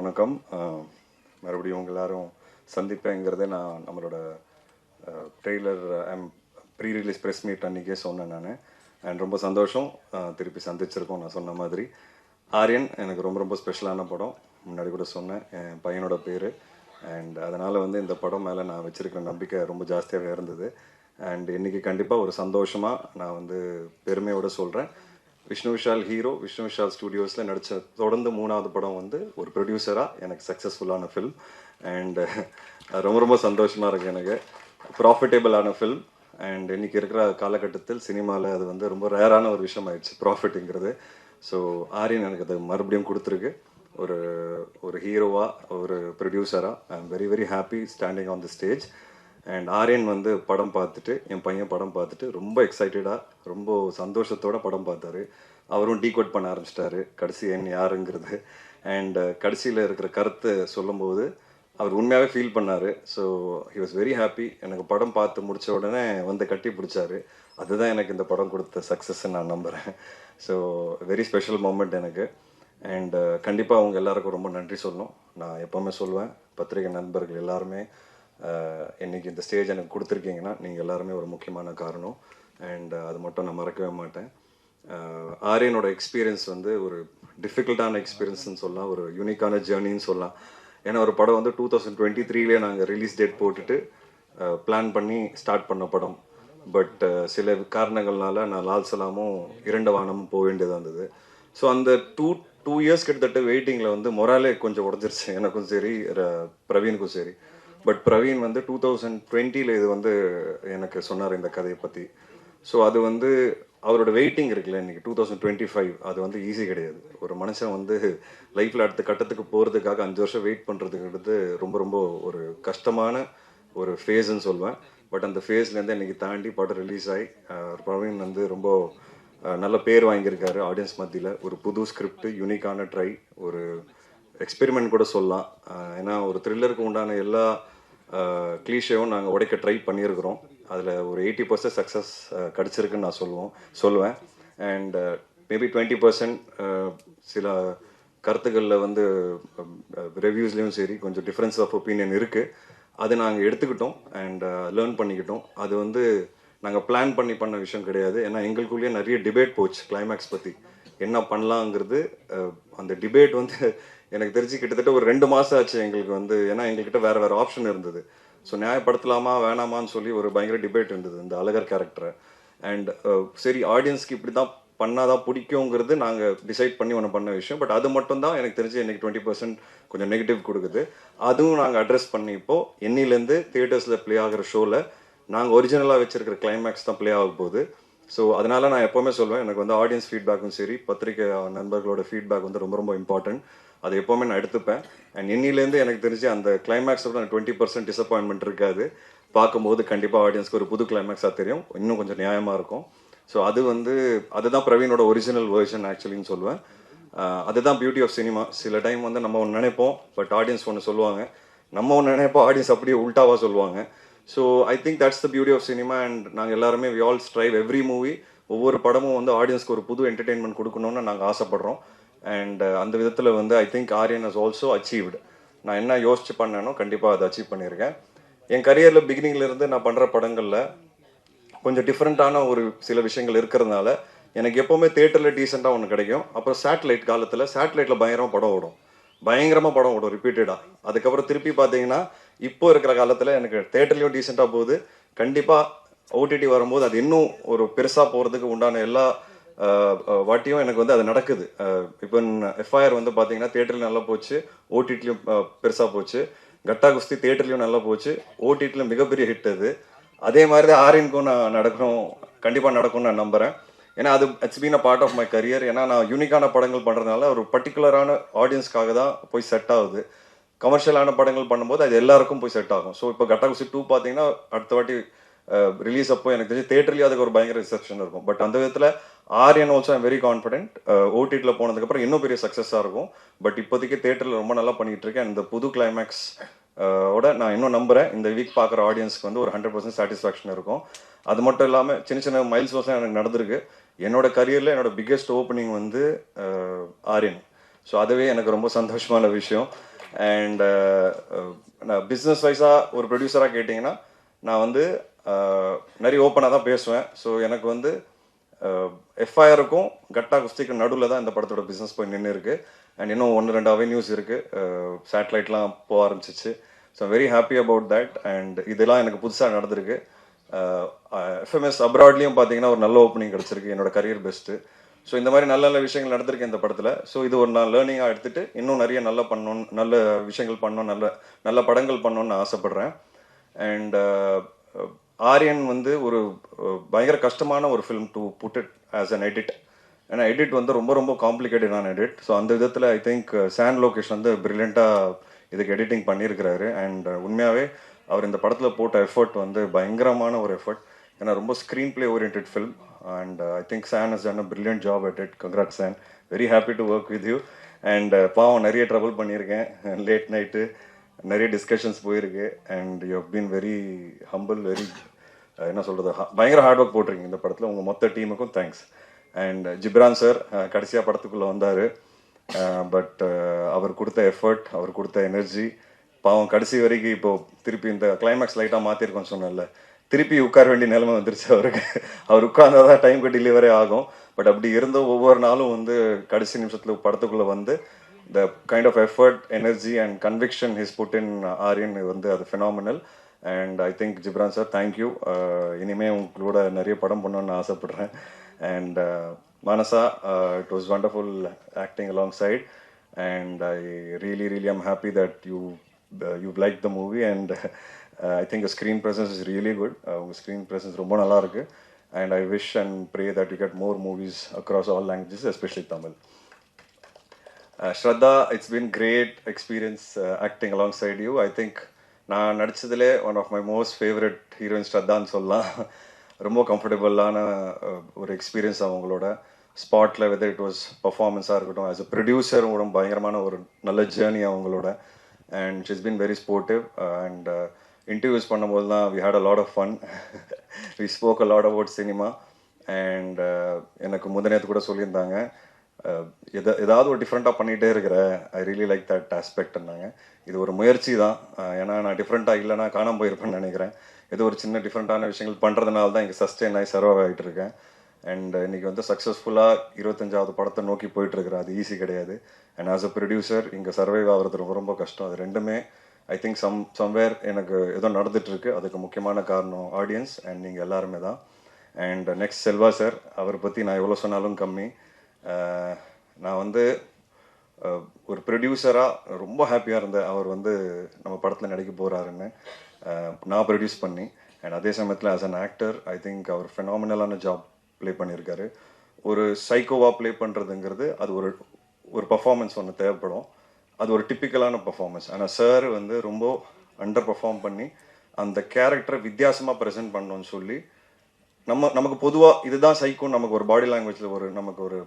வணக்கம். மறுபடியும் உங்கள் எல்லாரும் சந்திப்பேங்கிறத நான் நம்மளோட trailer pre release press meet அன்றைக்கே சொன்னேன் நான். அண்ட் ரொம்ப சந்தோஷம் திருப்பி சந்திச்சிருக்கோம். நான் சொன்ன மாதிரி ஆரியன் எனக்கு ரொம்ப ரொம்ப ஸ்பெஷலான படம். முன்னாடி கூட சொன்னேன், என் பையனோட பேர். அண்ட் அதனால் வந்து இந்த படம் மேலே நான் வச்சுருக்கிற நம்பிக்கை ரொம்ப ஜாஸ்தியாகவே இருந்தது. அண்ட் இன்றைக்கி கண்டிப்பாக ஒரு சந்தோஷமாக நான் வந்து பெருமையோடு சொல்கிறேன், விஷ்ணு விஷால் ஹீரோ, விஷ்ணு விஷால் ஸ்டுடியோஸில் நடித்த தொடர்ந்து 3வது படம் வந்து ஒரு ப்ரொடியூசராக எனக்கு சக்ஸஸ்ஃபுல்லான ஃபில்ம். அண்ட் ரொம்ப ரொம்ப சந்தோஷமாக இருக்குது எனக்கு. ப்ராஃபிட்டபிளான ஃபில்ம். அண்ட் இன்றைக்கி இருக்கிற காலகட்டத்தில் சினிமாவில் அது வந்து ரொம்ப ரேரான ஒரு விஷயம் ஆயிடுச்சு ப்ராஃபிட்டுங்கிறது. ஸோ ஆரியன் எனக்கு அது மறுபடியும் கொடுத்துருக்கு. ஒரு ஒரு ஹீரோவாக, ஒரு ப்ரொடியூசராக I am very very happy standing on the stage. And Aryan வந்து படம் பார்த்துட்டு, என் பையன் படம் பார்த்துட்டு ரொம்ப எக்ஸைட்டடாக, ரொம்ப சந்தோஷத்தோடு படம் பார்த்தாரு. அவரும் டீகோட் பண்ண ஆரம்பிச்சிட்டாரு கடைசி என் யாருங்கிறது. அண்ட் கடைசியில் இருக்கிற கருத்தை சொல்லும்போது அவர் உண்மையாகவே ஃபீல் பண்ணார். So he was very happy. எனக்கு படம் பார்த்து முடித்த உடனே வந்து கட்டி பிடிச்சாரு. அதுதான் எனக்கு இந்த படம் கொடுத்த சக்ஸஸ்ன்னு நான் நம்புகிறேன். ஸோ வெரி ஸ்பெஷல் மூமெண்ட் எனக்கு. அண்ட் கண்டிப்பாக அவங்க எல்லாருக்கும் ரொம்ப நன்றி சொல்லணும். நான் எப்போவுமே சொல்லுவேன், பத்திரிகை நண்பர்கள் எல்லாருமே இன்றைக்கி இந்த ஸ்டேஜ் எனக்கு கொடுத்துருக்கீங்கன்னா நீங்கள் எல்லாருமே ஒரு முக்கியமான காரணம். அண்ட் அது மட்டும் நான் மறக்கவே மாட்டேன். ஆரியனோட எக்ஸ்பீரியன்ஸ் வந்து ஒரு டிஃபிகல்ட்டான எக்ஸ்பீரியன்ஸ்னு சொல்லலாம், ஒரு யூனிக்கான ஜேர்னின்னு சொல்லலாம். ஏன்னா ஒரு படம் வந்து 2023 நாங்கள் ரிலீஸ் டேட் போட்டுட்டு பிளான் பண்ணி ஸ்டார்ட் பண்ண படம். பட் சில காரணங்கள்னால நான் லால் சலாமும் இரண்டு வானமும் போக வேண்டியதாக இருந்தது. ஸோ அந்த டூ இயர்ஸ் கிட்டத்தட்ட வெயிட்டிங்கில் வந்து மொராலே கொஞ்சம் உடஞ்சிருச்சு, எனக்கும் சரி பிரவீனுக்கும் சரி. பட் பிரவீன் வந்து 2020 இது வந்து எனக்கு சொன்னார் இந்த கதையை பற்றி. ஸோ அது வந்து அவரோட வெயிட்டிங் இருக்குல்ல, இன்றைக்கி 2025 அது வந்து ஈஸி கிடையாது. ஒரு மனுஷன் வந்து லைஃப்பில் அடுத்த கட்டத்துக்கு போகிறதுக்காக 5 வருஷம் வெயிட் பண்ணுறதுங்கிறது ரொம்ப ரொம்ப ஒரு கஷ்டமான ஒரு ஃபேஸ்ன்னு சொல்லுவேன். பட் அந்த ஃபேஸ்லேருந்து இன்றைக்கி தாண்டி படம் ரிலீஸ் ஆகி பிரவீன் வந்து ரொம்ப நல்ல பேர் வாங்கியிருக்காரு ஆடியன்ஸ் மத்தியில். ஒரு புது ஸ்கிரிப்ட், யூனிக்கான ட்ரை, ஒரு எக்ஸ்பெரிமெண்ட் கூட சொல்லலாம். ஏன்னா ஒரு த்ரில்லருக்கு உண்டான எல்லா கிளீஷேவும் நாங்கள் உடைக்க ட்ரை பண்ணியிருக்கிறோம். அதில் ஒரு 80% சக்ஸஸ் கிடச்சிருக்குன்னு நான் சொல்லுவேன். அண்ட் மேபி 20% சில கருத்துக்களில் வந்து ரிவ்யூஸ்லேயும் சரி கொஞ்சம் டிஃப்ரென்ஸ் ஆஃப் ஒப்பீனியன் இருக்குது. அது நாங்கள் எடுத்துக்கிட்டோம் அண்ட் லேர்ன் பண்ணிக்கிட்டோம். அது வந்து நாங்கள் பிளான் பண்ண விஷயம் கிடையாது. ஏன்னா எங்களுக்குள்ளேயே நிறைய டிபேட் போச்சு கிளைமேக்ஸ் பற்றி என்ன பண்ணலாங்கிறது. அந்த டிபேட் வந்து எனக்கு தெரிஞ்சு கிட்டத்தட்ட ஒரு 2 மாதம் ஆச்சு எங்களுக்கு வந்து. ஏன்னா எங்கள்கிட்ட வேறு ஆப்ஷன் இருந்தது. ஸோ நியாயப்படுத்தலாமா வேணாமான்னு சொல்லி ஒரு பயங்கர டிபேட் இருந்தது இந்த அழகர் கேரக்டரை. அண்ட் சரி, ஆடியன்ஸ்க்கு இப்படி தான் பண்ணாதான் பிடிக்குங்கிறது நாங்கள் டிசைட் பண்ணி ஒன்று பண்ண விஷயம். பட் அது மட்டும் தான் எனக்கு தெரிஞ்சு எனக்கு 20% கொஞ்சம் நெகட்டிவ் கொடுக்குது. அதுவும் நாங்கள் அட்ரஸ் பண்ணி இப்போது என்னிலேருந்து தியேட்டர்ஸில் ப்ளே ஆகிற ஷோவில் நாங்கள் ஒரிஜினலாக வச்சுருக்கிற கிளைமேக்ஸ் தான் ப்ளே ஆக போகுது. ஸோ அதனால் நான் எப்போவுமே சொல்வேன், எனக்கு வந்து ஆடியன்ஸ் ஃபீட்பேக்கும் சரி பத்திரிகை நண்பர்களோட ஃபீட்பேக் வந்து ரொம்ப ரொம்ப இம்பார்ட்டன்ட். அது எப்போவுமே நான் எடுத்துப்பேன். அண்ட் இன்னிலேருந்து எனக்கு தெரிஞ்சு அந்த கிளைமேக்ஸோட 20% டிசப்பாயின்மெண்ட் இருக்காது. பார்க்கும்போது கண்டிப்பாக ஆடியன்ஸ்க்கு ஒரு புது கிளைமேக்ஸாக தெரியும், இன்னும் கொஞ்சம் நியாயமாக இருக்கும். ஸோ அது வந்து அதுதான் பிரவீனோட ஒரிஜினல் வேர்ஷன் ஆக்சுவலின்னு சொல்லுவேன். அதுதான் பியூட்டி ஆஃப் சினிமா. சில டைம் வந்து நம்ம ஒன்று நினைப்போம், பட் ஆடியன்ஸ் ஒன்று சொல்லுவாங்க. நம்ம ஒன்று நினைப்போம், ஆடியன்ஸ் அப்படியே உல்ட்டாவாக சொல்லுவாங்க. So I think that's the beauty of cinema. And நாங்கள் எல்லாருமே we all strive every movie, ஒவ்வொரு படமும் வந்து ஆடியன்ஸ்க்கு ஒரு புது என்டர்டெயின்மெண்ட் கொடுக்கணும்னு நாங்கள் ஆசைப்படுறோம். அண்ட் அந்த விதத்தில் வந்து I think Aryan has also achieved. நான் என்ன யோசிச்சு பண்ணேனோ கண்டிப்பாக அதை அச்சீவ் பண்ணியிருக்கேன். என் கரியரில் பிகினிங்லேருந்து நான் பண்ணுற படங்களில் கொஞ்சம் டிஃப்ரெண்ட்டான ஒரு சில விஷயங்கள் இருக்கிறதுனால எனக்கு எப்போவுமே தேட்டரில் டீசெண்டாக ஒன்று கிடைக்கும். அப்புறம் சேட்டலைட் காலத்தில் சேட்டலைட்டில் பயங்கரமாக படம் ஓடும் ரிப்பீட்டடாக. அதுக்கப்புறம் திருப்பி பார்த்தீங்கன்னா இப்போ இருக்கிற காலத்தில் எனக்கு தேட்டர்லேயும் டீசெண்டாக போகுது. கண்டிப்பாக ஓடிடி வரும்போது அது இன்னும் ஒரு பெருசாக போகிறதுக்கு உண்டான எல்லா வாட்டியும் எனக்கு வந்து அது நடக்குது. இப்போ எஃப்ஐஆர் வந்து பார்த்தீங்கன்னா தேட்டர்லையும் நல்லா போச்சு, ஓடிடிலையும் பெருசாக போச்சு. கட்டா குஸ்தி தேட்டர்லையும் நல்லா போச்சு, ஓடிடிலையும் மிகப்பெரிய ஹிட் அது. அதே மாதிரி தான் ஆரியனுக்கும் நான் கண்டிப்பாக நடக்கும்னு நான் நம்புகிறேன். ஏன்னா அது it's been a part of my career. ஏன்னா நான் யூனிக்கான படங்கள் பண்ணுறதுனால ஒரு பர்டிகுலரான ஆடியன்ஸ்க்காக தான் போய் செட் ஆகுது. கமர்ஷியலான படங்கள் பண்ணும்போது அது எல்லாருக்கும் போய் செட் ஆகும். ஸோ இப்போ கட்டா குஸ்தி 2 பார்த்தீங்கன்னா அடுத்த வாட்டி ரிலீஸ் அப்போ எனக்கு தெரிஞ்சு தேட்டர்லேயும் அதுக்கு ஒரு பயங்கர ரிசப்ஷன் இருக்கும். பட் அந்த விதத்தில் Aryan also I'm very confident. ஓடிடியில் போனதுக்கப்புறம் இன்னும் பெரிய சக்ஸஸாக இருக்கும். பட் இப்போதைக்கு தேட்டரில் ரொம்ப நல்லா பண்ணிகிட்டு இருக்கேன். இந்த புது கிளைமேக்ஸ் ஓட நான் இன்னும் நம்புகிறேன் இந்த வீக் பார்க்குற ஆடியன்ஸ்க்கு வந்து ஒரு 100% சாட்டிஸ்ஃபேக்ஷன் இருக்கும். அது மட்டும் இல்லாமல் சின்ன சின்ன மைல் ஸ்டோன்ஸ்லாம் எனக்கு நடந்திருக்கு. என்னோட கரியரில் என்னோட பிக்கெஸ்ட் ஓப்பனிங் வந்து ஆரியன். ஸோ அதுவே எனக்கு ரொம்ப சந்தோஷமான விஷயம். அண்ட் நான் பிஸ்னஸ் வைஸாக ஒரு ப்ரொடியூசராக கேட்டிங்கன்னா நான் வந்து நிறைய ஓப்பனாக தான் பேசுவேன். ஸோ எனக்கு வந்து எஃப்ஐஆருக்கும் கட்டா குஸ்திக்கு நடுவில் தான் இந்த படத்தோட பிஸ்னஸ் போய் நின்று இருக்கு. அண்ட் இன்னும் 1-2 அவென்யூஸ் இருக்குது. சேட்டலைட்லாம் போக ஆரம்பிச்சிச்சு. So very happy about that. And இதெல்லாம் எனக்கு புதுசாக நடந்திருக்கு. எஃப்எம்எஸ் அப்ராட்லேயும் பார்த்தீங்கன்னா ஒரு நல்ல ஓப்பனிங் கிடச்சிருக்கு, என்னோட கரியர் பெஸ்ட்டு. ஸோ இந்த மாதிரி நல்ல நல்ல விஷயங்கள் நடந்திருக்கு இந்த படத்தில். ஸோ இது ஒரு நான் லேர்னிங்காக எடுத்துகிட்டு இன்னும் நிறைய நல்ல விஷயங்கள் பண்ணணும், நல்ல படங்கள் பண்ணணும்னு ஆசைப்பட்றேன். அண்ட் ஆரியன் வந்து ஒரு பயங்கர கஷ்டமான ஒரு film to put it as an edit. ஏன்னா எடிட் வந்து ரொம்ப ரொம்ப காம்ப்ளிகேட்டடான எடிட். ஸோ அந்த விதத்தில் ஐ திங்க் சான் லோகேஷ் வந்து பிரில்லியண்ட்டாக இதுக்கு எடிட்டிங் பண்ணியிருக்கிறாரு. அண்ட் உண்மையாகவே அவர் இந்த படத்தில் போட்ட எஃபர்ட் வந்து பயங்கரமான ஒரு எஃபர்ட். ஏன்னா ரொம்ப screen play orient film. And I think Shaan has done a brilliant job at it. Congrat Shaan, very happy to work with you. And பாவம் நிறைய ட்ரபிள் பண்ணியிருக்கேன், லேட் நைட்டு நிறைய டிஸ்கஷன்ஸ் போயிருக்கு. And you have been very humble, very என்ன சொல்கிறது, பயங்கர hard work போட்டிருக்கீங்க இந்த படத்தில். உங்கள் மொத்த டீமுக்கும் தேங்க்ஸ். அண்ட் ஜிப்ரான் சார் கடைசியாக படத்துக்குள்ளே வந்தார். பட் அவர் கொடுத்த எஃபர்ட், அவர் கொடுத்த எனர்ஜி, பாவம் கடைசி வரைக்கும் இப்போது திருப்பி இந்த கிளைமேக்ஸ் லைட்டாக மாற்றிருக்கோன்னு சொன்னேன்ல, திருப்பி உட்கார வேண்டிய நிலைமை வந்துருச்சு அவருக்கு. அவர் உட்கார்ந்தால் தான் டைமுக்கு டெலிவரே ஆகும். பட் அப்படி இருந்தும் ஒவ்வொரு நாளும் வந்து கடைசி நிமிஷத்தில் படத்துக்குள்ளே வந்து the kind of effort, energy and conviction his put in Aaryan வந்து அது phenomenal. And I think Ghibran sir thank you. இனிமேல் உங்களோட நிறைய படம் பண்ணணும்னு ஆசைப்பட்றேன். அண்ட் Manasa, it was wonderful acting alongside, and I really am happy that you've liked the movie, and I think the screen presence is really good. Screen presence romba nalla irukku, and I wish and pray that you get more movies across all languages, especially Tamil. Shraddha, it's been great experience acting alongside you. I think நான் நடிச்சதுலே one of my most favorite heroines Shraddhaன்னு சொல்லலாம். ரொம்ப கம்ஃபர்டபுளான ஒரு experience அவங்களோட ஸ்பாட்டில், whether it was பர்ஃபார்மன்ஸாக இருக்கட்டும், as a ப்ரொடியூசரும் கூட பயங்கரமான ஒரு நல்ல ஜேர்னி அவங்களோட. And she's been very sportive. And interviews பண்ணும்போது தான் we had a lot of fun. We spoke a lot about cinema. And எனக்கு முந்தினத்து கூட சொல்லியிருந்தாங்க, ஏதாவது ஒரு டிஃப்ரெண்ட்டாக பண்ணிகிட்டே இருக்கிற, ஐ ரியலி லைக் தட் ஆஸ்பெக்ட்னாங்க. இது ஒரு முயற்சி தான். ஏன்னா நான் டிஃப்ரெண்ட்டாக இல்லைனா காணாமல் போயிருப்பேன்னு நினைக்கிறேன். ஏதோ ஒரு சின்ன டிஃப்ரெண்ட்டான விஷயங்கள் பண்ணுறதுனால தான் இங்கே சஸ்டெயின் ஆகி சர்வ் ஆகிட்டு இருக்கேன். அண்ட் இன்றைக்கி வந்து சக்ஸஸ்ஃபுல்லாக 25வது படத்தை நோக்கி போயிட்டுருக்குறேன். அது ஈஸி கிடையாது. அண்ட் ஆஸ் அ ப்ரொடியூசர் இங்கே சர்வைவ் ஆகிறது ரொம்ப ரொம்ப கஷ்டம். அது ரெண்டுமே ஐ திங்க் சம்வேர் எனக்கு ஏதோ நடந்துகிட்ருக்கு. அதுக்கு முக்கியமான காரணம் ஆடியன்ஸ் அண்ட் நீங்கள் எல்லாருமே தான். அண்ட் நெக்ஸ்ட் செல்வா சார், அவரை பற்றி நான் எவ்வளோ சொன்னாலும் கம்மி. நான் வந்து ஒரு ப்ரொடியூசராக ரொம்ப ஹாப்பியாக இருந்தேன் அவர் வந்து நம்ம படத்தில் நடிக்க போகிறாருன்னு. நான் ப்ரொடியூஸ் பண்ணி, அண்ட் அதே சமயத்தில் as an actor I think அவர் ஃபெனாமினலான ஜாப் ப்ளே பண்ணியிருக்காரு. ஒரு சைக்கோவாக ப்ளே பண்ணுறதுங்கிறது அது ஒரு பர்ஃபார்மன்ஸ் ஒன்று தேவைப்படும். அது ஒரு டிப்பிக்கலான பர்ஃபார்மன்ஸ். ஆனால் சார் வந்து ரொம்ப அண்டர் பர்ஃபார்ம் பண்ணி அந்த கேரக்டரை வித்தியாசமாக ப்ரெசென்ட் பண்ணணும்னு சொல்லி நமக்கு பொதுவாக இதுதான் சைக்கோன்னு நமக்கு ஒரு பாடி லாங்குவேஜில் நமக்கு ஒரு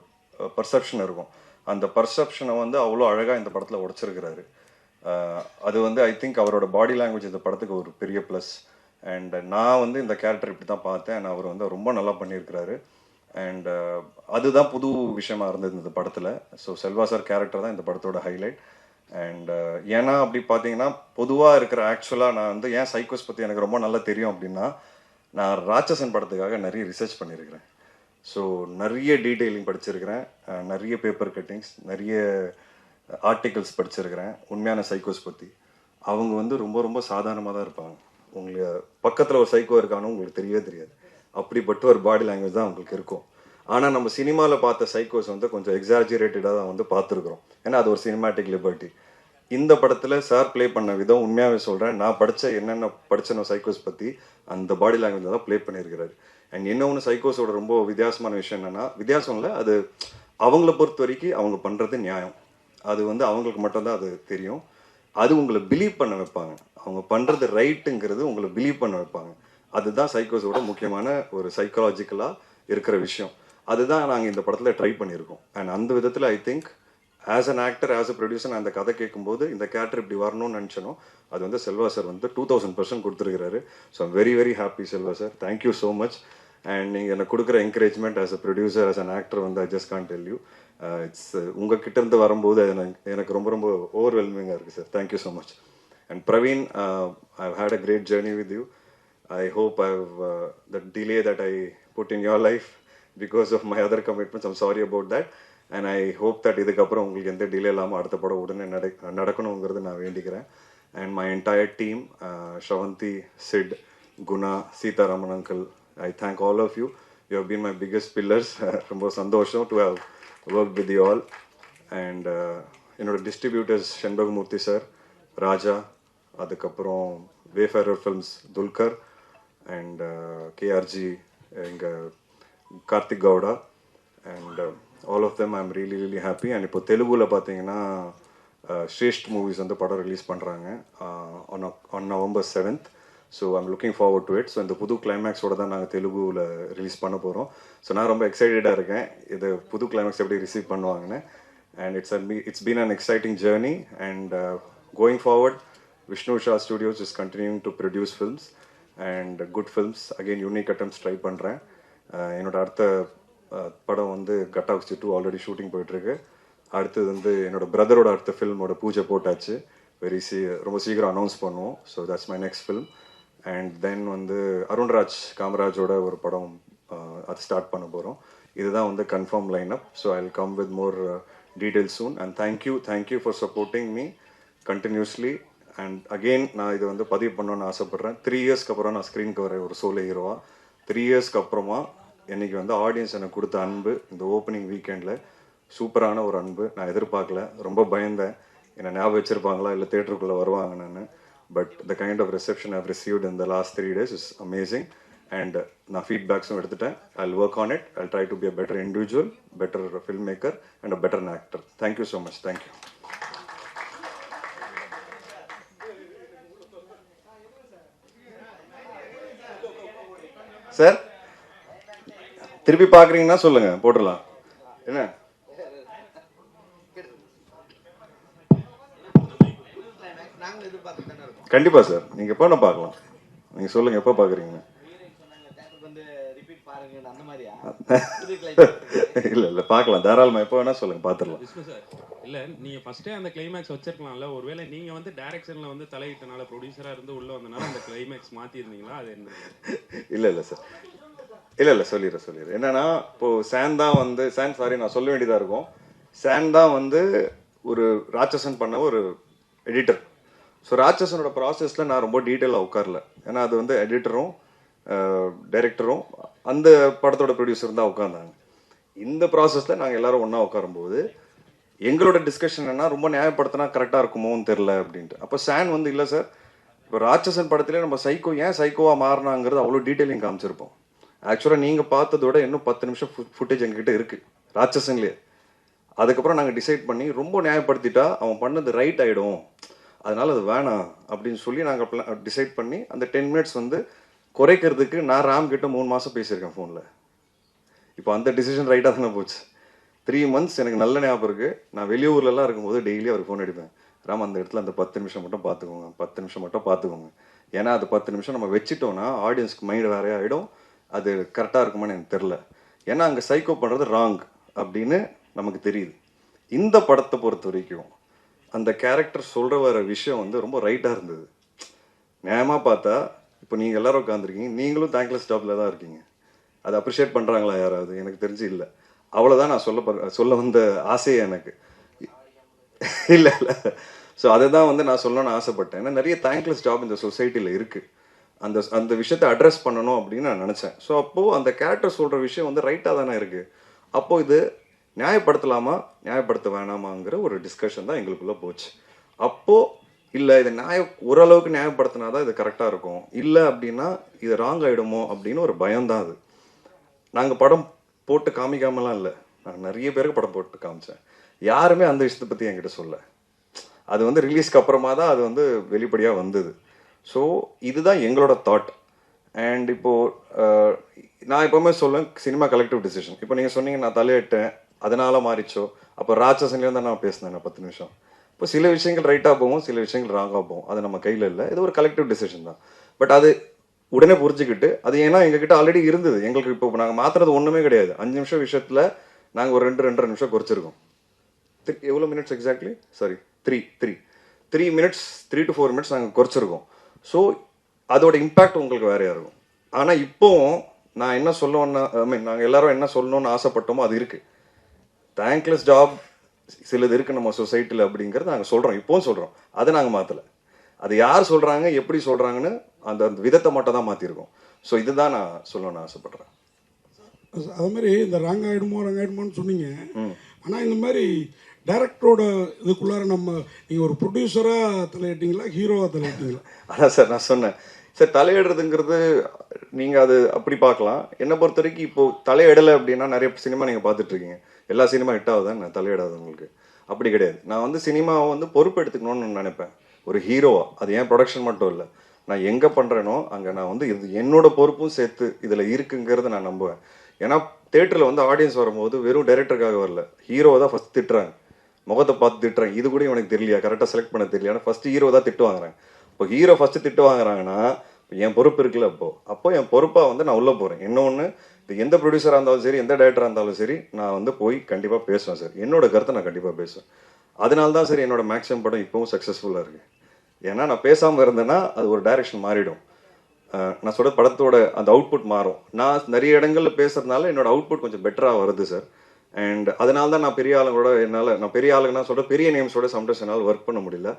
பர்செப்ஷன் இருக்கும். அந்த பர்செப்ஷனை வந்து அவ்வளோ அழகாக இந்த படத்தில் உடைச்சிருக்கிறாரு. அது வந்து ஐ திங்க் அவரோட பாடி லாங்குவேஜ் இந்த படத்துக்கு ஒரு பெரிய ப்ளஸ். அண்ட் நான் வந்து இந்த கேரக்டர் இப்படி தான் பார்த்தேன். அண்ட் அவர் வந்து ரொம்ப நல்லா பண்ணியிருக்கிறாரு. அண்ட் அதுதான் புது விஷயமா இருந்தது இந்த படத்தில். ஸோ செல்வா சார் கேரக்டர் தான் இந்த படத்தோட ஹைலைட். அண்ட் ஏன்னா அப்படி பார்த்தீங்கன்னா பொதுவாக இருக்கிற ஆக்சுவலாக நான் வந்து ஏன் சைக்கோஸ் பற்றி எனக்கு ரொம்ப நல்லா தெரியும் அப்படின்னா, நான் ராட்சசன் படத்துக்காக நிறைய ரிசர்ச் பண்ணியிருக்கிறேன். ஸோ நிறைய டீட்டெயிலிங் படிச்சிருக்கிறேன், நிறைய பேப்பர் கட்டிங்ஸ், நிறைய ஆர்டிகல்ஸ் படிச்சிருக்கிறேன் உண்மையான சைக்கோஸ் பற்றி. அவங்க வந்து ரொம்ப ரொம்ப சாதாரணமாக தான் இருப்பாங்க. உங்களுக்கு பக்கத்தில் ஒரு சைக்கோ இருக்கானு உங்களுக்கு தெரியவே தெரியாது. அப்படிப்பட்ட ஒரு பாடி லாங்குவேஜ் தான் அவங்களுக்கு இருக்கும். ஆனால் நம்ம சினிமாவில் பார்த்த சைக்கோஸ் வந்து கொஞ்சம் எக்ஸாஜிரேட்டடாக தான் வந்து பார்த்துருக்குறோம். ஏன்னா அது ஒரு சினிமாட்டிக் லிபர்ட்டி. இந்த படத்தில் சார் ப்ளே பண்ண விதம் உண்மையாகவே சொல்கிறேன், நான் என்னென்ன படித்தனோ சைக்கோஸ் பற்றி அந்த பாடி லாங்குவேஜ் தான் ப்ளே பண்ணியிருக்கிறாரு. அண்ட் இன்னொன்று சைக்கோஸோட ரொம்ப வித்தியாசமான விஷயம் என்னென்னா, வித்தியாசம் இல்லை, அது அவங்கள பொறுத்த வரைக்கும் அவங்க பண்ணுறது நியாயம். அது வந்து அவங்களுக்கு மட்டும்தான் அது தெரியும். அது உங்களை பிலீவ் பண்ண வைப்பாங்க. அவங்க பண்ணுறது ரைட்டுங்கிறது உங்களை பிலீவ் பண்ண வைப்பாங்க. அதுதான் சைக்கோஸோட முக்கியமான ஒரு சைக்காலஜிக்கலாக இருக்கிற விஷயம். அதுதான் நாங்கள் இந்த படத்தில் ட்ரை பண்ணியிருக்கோம். அண்ட் அந்த விதத்தில் I think as an actor, as a producer, அந்த கதை கேட்கும்போது இந்த கேரக்டர் இப்படி வரணும்னு நினச்சனோ அது வந்து செல்வா சார் வந்து 2000% கொடுத்துருக்கிறாரு. So I'm very very happy Selva sir, thank you so much. And நீங்கள் எனக்கு கொடுக்குற encouragement as a producer as an actor வந்து I just can tell you. It's உங்ககிட்ட இருந்து வரும்போது எனக்கு ரொம்ப ரொம்ப ஓவர்வெல்மிங்காக இருக்குது sir. Thank you so much. And Praveen, I've had a great journey with you. I hope the delay that I put in your life because of my other commitments, I'm sorry about that. And I hope that இதுக்கப்புறம் உங்களுக்கு எந்த delay இல்லாமல் அடுத்த படம் உடனே நடக்கணுங்கிறது நான் வேண்டிக்கிறேன். And my entire team, Shravanti, Sid, Guna, Sitaraman uncle, I thank all of you. You have been my biggest pillars. ரொம்ப சந்தோஷம் to have worked with you all. And என்னோட டிஸ்ட்ரிபியூட்டர்ஸ் செண்பகமூர்த்தி சார், ராஜா, அதுக்கப்புறம் Wayfarer films Dulquer, and KRG, and Karthik Gowda, and all of them I'm really happy. And இப்போ தெலுங்குல பார்த்தீங்கன்னா Sreshth movies வந்து படம் release பண்ணுறாங்க on November 7th. So I'm looking forward to it. So இந்த புது கிளைமேக்ஸோட தான் நாங்கள் தெலுங்குல ரிலீஸ் பண்ண போகிறோம். ஸோ நான் ரொம்ப எக்ஸைட்டடாக இருக்கேன் இது புது கிளைமேக்ஸ் எப்படி ரிசீவ் பண்ணுவாங்கன்னு. And it's been an exciting journey. And going forward, Vishnu Shah Studios is continuing to produce films and good films. Again, unique attempts try பண்ணுறேன். என்னோட அடுத்த படம் வந்து கட்டாக்ஸ் 2 ஆல்ரெடி ஷூட்டிங் போயிட்டுருக்கு. அடுத்தது வந்து என்னோட பிரதரோட அடுத்த ஃபில்மோட பூஜை போட்டாச்சு. ரொம்ப சீக்கிரம் அனௌன்ஸ் பண்ணுவோம். So that's my next film. And then வந்து அருண்ராஜ் காமராஜோட ஒரு படம் அது ஸ்டார்ட் பண்ண போகிறோம். இதுதான் வந்து confirm line up. So I will come with more details soon. And thank you for supporting me continuously. And again நான் இது வந்து பதிவு பண்ணணும்னு ஆசைப்பட்றேன். 3 இயர்ஸ்க்கு அப்புறம் நான் ஸ்க்ரீனுக்கு வரேன் ஒரு சோலோ ஹீரோவா. 3 இயர்ஸ்க்கு அப்புறமா என்னைக்கு வந்து ஆடியன்ஸ் எனக்கு கொடுத்த அன்பு இந்த ஓப்பனிங் வீக்கெண்டில் சூப்பரான ஒரு அன்பு. நான் எதிர்பார்க்கல, ரொம்ப பயந்தேன் என்னை ஞாபகம் வச்சுருப்பாங்களா இல்லை தேட்டருக்குள்ளே வருவாங்க நான். But the kind of reception I've received in the last 3 days is amazing. And நான் ஃபீட்பேக்ஸும் எடுத்துட்டேன். I will work on it. I try to be a better individual, better film maker and a better actor. Thank you so much. Thank you. Sir திருப்பி பார்க்குறீங்கன்னா சொல்லுங்க, போட்டுடலாம். என்ன கண்டிப்பா sir, நீங்க எப்போ பார்க்கலாம். நீங்க சொல்லுங்க எப்போ பார்க்குறீங்க. இல்ல பார்க்கலாம், தாராளமா எப்போ வேணா சொல்லுங்க, பார்த்துடலாம். இல்ல நீங்க ஃபர்ஸ்டே அந்த கிளைமேக்ஸ் வச்சிருக்கலாம்ல. ஒருவேளை நீங்க வந்து டைரக்ஷன்ல வந்து தலையிட்டனால, ப்ரொடியூசரா இருந்து உள்ள வந்தனால அந்த கிளைமேக்ஸ் மாத்தி இருந்தீங்களா? அது என்ன? இல்ல சார், இல்ல சொல்லிடுறேன். என்னன்னா இப்போ சான் நான் சொல்ல வேண்டியதா இருக்கும். சான் தான் வந்து ஒரு ராட்சசன் பண்ண ஒரு எடிட்டர். ஸோ ராட்சசனோட ப்ராசஸ்ல நான் ரொம்ப டீட்டெயிலாக உட்காரல. ஏன்னா அது வந்து எடிட்டரும் டைரக்டரும் அந்த படத்தோட ப்ரொடியூசர் தான் உட்கார்ந்தாங்க. இந்த ப்ராசஸ்ல நாங்கள் எல்லாரும் ஒன்றா உட்காரும்போது எங்களோட டிஸ்கஷன் என்ன, ரொம்ப நியாயப்படுத்தினா கரெக்டாக இருக்குமோன்னு தெரில அப்படின்ட்டு. அப்போ சான் வந்து இல்லை சார், இப்போ ராட்சசன் படத்திலே நம்ம ஏன் சைக்கோவா மாறினாங்கிறது அவ்வளோ டீட்டெயிலிங் காமிச்சிருப்போம். ஆக்சுவலாக நீங்கள் பார்த்ததோட இன்னும் 10 நிமிஷம் ஃபுட்டேஜ் எங்ககிட்ட இருக்குது ராட்சசன்லேயே. அதுக்கப்புறம் நாங்கள் டிசைட் பண்ணி ரொம்ப நியாயப்படுத்திட்டா அவன் பண்ணது ரைட் ஆகிடும், அதனால அது வேணாம் அப்படின்னு சொல்லி நாங்கள் டிசைட் பண்ணி அந்த 10 minutes வந்து குறைக்கிறதுக்கு நான் ராம் கிட்ட 3 மாதம் பேசியிருக்கேன் ஃபோனில். இப்போ அந்த டிசிஷன் ரைட்டாக தானே போச்சு. 3 months எனக்கு நல்ல ஞாபகம் இருக்குது. நான் வெளியூர்லலாம் இருக்கும்போது டெய்லி அவருக்கு ஃபோன் அடிப்பேன். ராம் அந்த இடத்துல அந்த 10 நிமிஷம் மட்டும் பார்த்துக்கோங்க, 10 நிமிஷம் மட்டும் பார்த்துக்கோங்க. ஏன்னா அது 10 நிமிஷம் நம்ம வச்சுட்டோம்னா ஆடியன்ஸ்க்கு மைண்டு வேறையாக ஆகிடும். அது கரெக்டாக இருக்குமான்னு எனக்கு தெரில. ஏன்னா அங்கே சைக்கோ பண்ணுறது ராங் அப்படின்னு நமக்கு தெரியுது. இந்த படத்தை பொறுத்த வரைக்கும் அந்த கேரக்டர் சொல்கிற வர விஷயம் வந்து ரொம்ப ரைட்டாக இருந்தது. நியாயமாக பார்த்தா இப்போ நீங்கள் எல்லாரும் உட்காந்துருக்கீங்க, நீங்களும் தேங்க்லெஸ் ஜாப்ல தான் இருக்கீங்க. அதை அப்ரிஷியேட் பண்ணுறாங்களா யாராவது? எனக்கு தெரிஞ்சு இல்லை. அவ்வளோதான் நான் சொல்ல வந்த ஆசையே எனக்கு. இல்லை. ஸோ அதை தான் வந்து நான் சொல்லணும்னு ஆசைப்பட்டேன். ஏன்னா நிறைய தேங்க்லெஸ் ஜாப் இந்த சொசைட்டியில் இருக்குது. அந்த விஷயத்தை அட்ரஸ் பண்ணணும் அப்படின்னு நான் நினச்சேன். ஸோ அப்போது அந்த கேரக்டர் சொல்கிற விஷயம் வந்து ரைட்டாக தானே இருக்குது. அப்போது இது நியாயப்படுத்தலாமா நியாயப்படுத்த வேணாமாங்கிற ஒரு டிஸ்கஷன் தான் எங்களுக்குள்ளே போச்சு. அப்போது இல்லை இது ஓரளவுக்கு நியாயப்படுத்தினா தான் இது கரெக்டாக இருக்கும், இல்லை அப்படின்னா இது ராங் ஆகிடுமோ அப்படின்னு ஒரு பயம்தான். அது நாங்கள் படம் போட்டு காமிக்காமலாம் இல்லை, நான் நிறைய பேருக்கு படம் போட்டு காமிச்சேன். யாருமே அந்த விஷயத்தை பற்றி என்கிட்ட சொல்ல. அது வந்து ரிலீஸ்க்கு அப்புறமா தான் அது வந்து வெளிப்படையாக வந்தது. ஸோ இதுதான் எங்களோட தாட். அண்ட் இப்போது நான் எப்போவுமே சொல்லுவேன், சினிமா கலெக்டிவ் டிசிஷன். இப்போ நீங்கள் சொன்னீங்க நான் தலையிட்டேன் அதனால மாறிச்சோ, அப்போ ராட்சசன்லேருந்து நான் பேசினேன் 10 நிமிஷம். இப்போ சில விஷயங்கள் ரைட்டாக போகும், சில விஷயங்கள் ராங்காக போகும். அது நம்ம கையில் இல்லை. இது ஒரு கலெக்டிவ் டிசிஷன் தான். பட் அது உடனே புரிஞ்சுக்கிட்டு அது ஏன்னா எங்ககிட்ட ஆல்ரெடி இருந்தது. எங்களுக்கு இப்போ நாங்கள் மாத்துறது ஒன்றுமே கிடையாது. 5 நிமிஷம் விஷயத்தில் நாங்கள் ஒரு 2-2.5 நிமிஷம் குறைச்சிருக்கோம். எவ்வளோ minutes exactly? Sorry, 3 minutes, 3 to 4 minutes நாங்கள் குறைச்சிருக்கோம். ஸோ அதோட இம்பேக்ட் உங்களுக்கு வேறையாக இருக்கும். ஆனால் இப்போவும் நான் என்ன சொல்லணும்னா, ஐ மீன் நாங்கள் எல்லாரும் என்ன சொல்லணும்னு ஆசைப்பட்டோமோ அது இருக்குது. தேங்க்லெஸ் ஜாப் சிலது இருக்குது நம்ம சொசைட்டியில் அப்படிங்கிறது நாங்கள் சொல்கிறோம், இப்போவும் சொல்கிறோம். அதை நாங்கள் மாற்றலை. அது யார் சொல்கிறாங்க, எப்படி சொல்கிறாங்கன்னு அந்த விதத்தை மட்டும் தான் மாற்றிருக்கோம். ஸோ இதுதான் நான் சொல்லணும்னு ஆசைப்பட்றேன். அது மாதிரி இந்த ராங் ஆகிடுமோன்னு சொன்னீங்க. ஆனால் இந்த மாதிரி டைரக்டரோட இதுக்குள்ளார நீங்கள் ஒரு ப்ரொடியூசராக தலையிட்டீங்களா, ஹீரோவாக தலையிட்டீங்களா? அதான் சார் நான் சொன்னேன் சார், தலையிடுறதுங்கிறது நீங்கள் அது அப்படி பார்க்கலாம். என்னை பொறுத்த வரைக்கும் இப்போது தலையிடலை அப்படின்னா நிறைய சினிமா நீங்கள் பார்த்துட்ருக்கீங்க. எல்லா சினிமா ஹிட் ஆகுதான் நான் தலையிடாது உங்களுக்கு. அப்படி கிடையாது. நான் சினிமாவை பொறுப்பு எடுத்துக்கணும்னு நினைப்பேன் ஒரு ஹீரோவா. அது ஏன் ப்ரொடக்ஷன் மட்டும் இல்லை, நான் எங்கே பண்ணுறேனோ அங்கே நான் இது என்னோட பொறுப்பும் சேர்த்து இதில் இருக்குங்கிறத நான் நம்புவேன். ஏன்னா தேட்டரில் ஆடியன்ஸ் வரும்போது வெறும் டைரக்டருக்காக வரல, ஹீரோவை தான் ஃபஸ்ட் திட்டுறாங்க, முகத்தை பார்த்து திட்டுறாங்க. இது கூட எனக்கு தெரியலையா, கரெக்டாக செலக்ட் பண்ண தெரியல. ஆனால் ஃபஸ்ட்டு ஹீரோ தான் திட்டு வாங்குறாங்க. இப்போ ஹீரோ ஃபஸ்ட்டு திட்டு வாங்குறாங்கன்னா என் பொறுப்பு இருக்குல்ல. அப்போ என் பொறுப்பாக நான் உள்ளே போகிறேன். இன்னொன்று, இது எந்த ப்ரொடியூசராக இருந்தாலும் சரி, எந்த டைரக்டராக இருந்தாலும் சரி, நான் போய் கண்டிப்பாக பேசுவேன் சார். என்னோட கருத்தை நான் கண்டிப்பாக பேசுவேன். அதனால தான் சார் என்னோட மேக்ஸிமம் படம் இப்போவும் சக்ஸஸ்ஃபுல்லாக இருக்குது. ஏன்னா நான் பேசாமல் இருந்தேன்னா அது ஒரு டைரக்ஷன் மாறிடும். நான் சொல்கிற படத்தோட அந்த அவுட்புட் மாறும். நான் நிறைய இடங்களில் பேசுறதுனால என்னோட அவுட்புட் கொஞ்சம் பெட்டராக வருது சார். அண்ட் அதனால தான் நான் பெரிய ஆளுங்களோட நான் பெரிய ஆளுங்கன்னா சொல்கிறேன், பெரிய நேம்ஸோட சம்டைம்ஸ் என்னால் ஒர்க் பண்ண முடியல.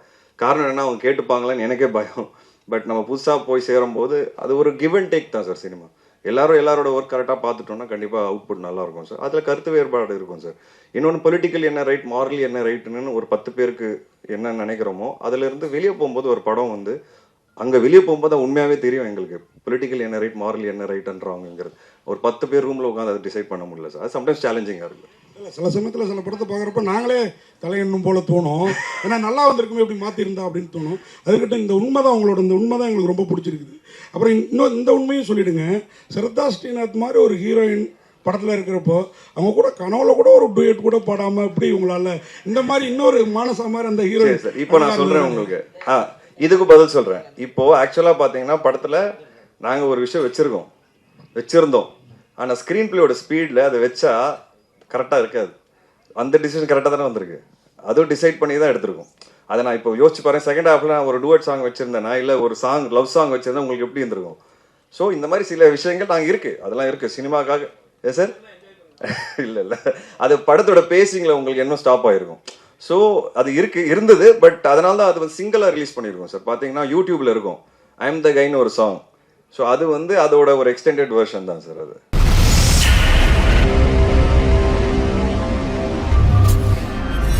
காரணம் என்ன, அவங்க கேட்டுப்பாங்களான்னு எனக்கே பயம். பட் நம்ம புதுசாக போய் சேரும்போது அது ஒரு கிவ் அண்ட் டேக் தான் சார் சினிமா. எல்லாரோட ஒர்க் கரெக்டாக பார்த்துட்டோம்னா கண்டிப்பாக அவுட்புட் நல்லா இருக்கும் சார். அதில் கருத்து வேறுபாடு இருக்கும் சார். இன்னொன்று, பொலிட்டிக்கல் என்ன ரைட், மாரலி என்ன ரைட்டுன்னு ஒரு 10 பேருக்கு என்ன நினைக்கிறோமோ அதிலிருந்து வெளியே போகும்போது ஒரு படம் அங்கே வெளியே போகும்போது தான் உண்மையாகவே தெரியும் எங்களுக்கு பொலிட்டிக்கல் என்ன ரைட், மாரலி என்ன ரைட்டுன்றவங்கிறது. ஒரு 10 பேர் ரூமில் உட்காந்து அதை டிசைட் பண்ண முடியல சார். அது சம்டைம்ஸ் சேலஞ்சிங்காக இருக்குது. இல்லை, சில சமயத்தில் சில படத்தை பார்க்குறப்ப நாங்களே தலையெண்ணும் போல தோணும். ஏன்னா நல்லா வந்திருக்குமே, எப்படி மாற்றிருந்தா அப்படின்னு தோணும். அதுக்கிட்ட இந்த உண்மை தான், உங்களோட இந்த உண்மை தான் எங்களுக்கு ரொம்ப பிடிச்சிருக்குது. அப்புறம் இன்னும் இந்த உண்மையும் சொல்லிவிடுங்க, ஸ்ரத்தா ஸ்ரீநாத் மாதிரி ஒரு ஹீரோயின் படத்தில் இருக்கிறப்போ அவங்க கூட கனவுல கூட ஒரு டூயட் கூட பாடாமல் எப்படி உங்களால் இந்த மாதிரி இன்னொரு மானசா மாதிரி அந்த ஹீரோயின் சார். இப்போ நான் சொல்கிறேன் உங்களுக்கு, இதுக்கு பதில் சொல்கிறேன். இப்போது ஆக்சுவலாக பார்த்தீங்கன்னா படத்தில் நாங்கள் ஒரு விஷயம் வச்சுருந்தோம். ஆனால் ஸ்க்ரீன் பிளேயோட ஸ்பீடில் அதை வச்சா கரெக்டாக இருக்காது. அந்த டிசிஷன் கரெக்டாக தானே வந்திருக்கு. அதுவும் டிசைட் பண்ணி தான் எடுத்திருக்கோம். அதை நான் இப்போ யோசிச்சு பாருங்க, செகண்ட் ஹாஃபில் நான் ஒரு டூயட் சாங் வச்சுருந்தேன்னா, இல்லை ஒரு லவ் சாங் வச்சுருந்தா உங்களுக்கு எப்படி இருந்திருக்கும்? ஸோ இந்த மாதிரி சில விஷயங்கள் நாங்கள் இருக்குது, அதெல்லாம் இருக்குது சினிமாக்காக. ஏ சார் இல்லை அது படத்தோட பேசிங்கில் உங்களுக்கு இன்னும் ஸ்டாப் ஆகிருக்கும். ஸோ அது இருந்தது. பட் அதனால தான் அது சிங்கிளாக ரிலீஸ் பண்ணியிருக்கோம் சார். பார்த்தீங்கன்னா யூடியூப்ல இருக்கும் ஐ எம் த கைன்னு ஒரு சாங். ஸோ அது அதோட ஒரு எக்ஸ்டெண்டட் வெர்ஷன் தான் சார் அது.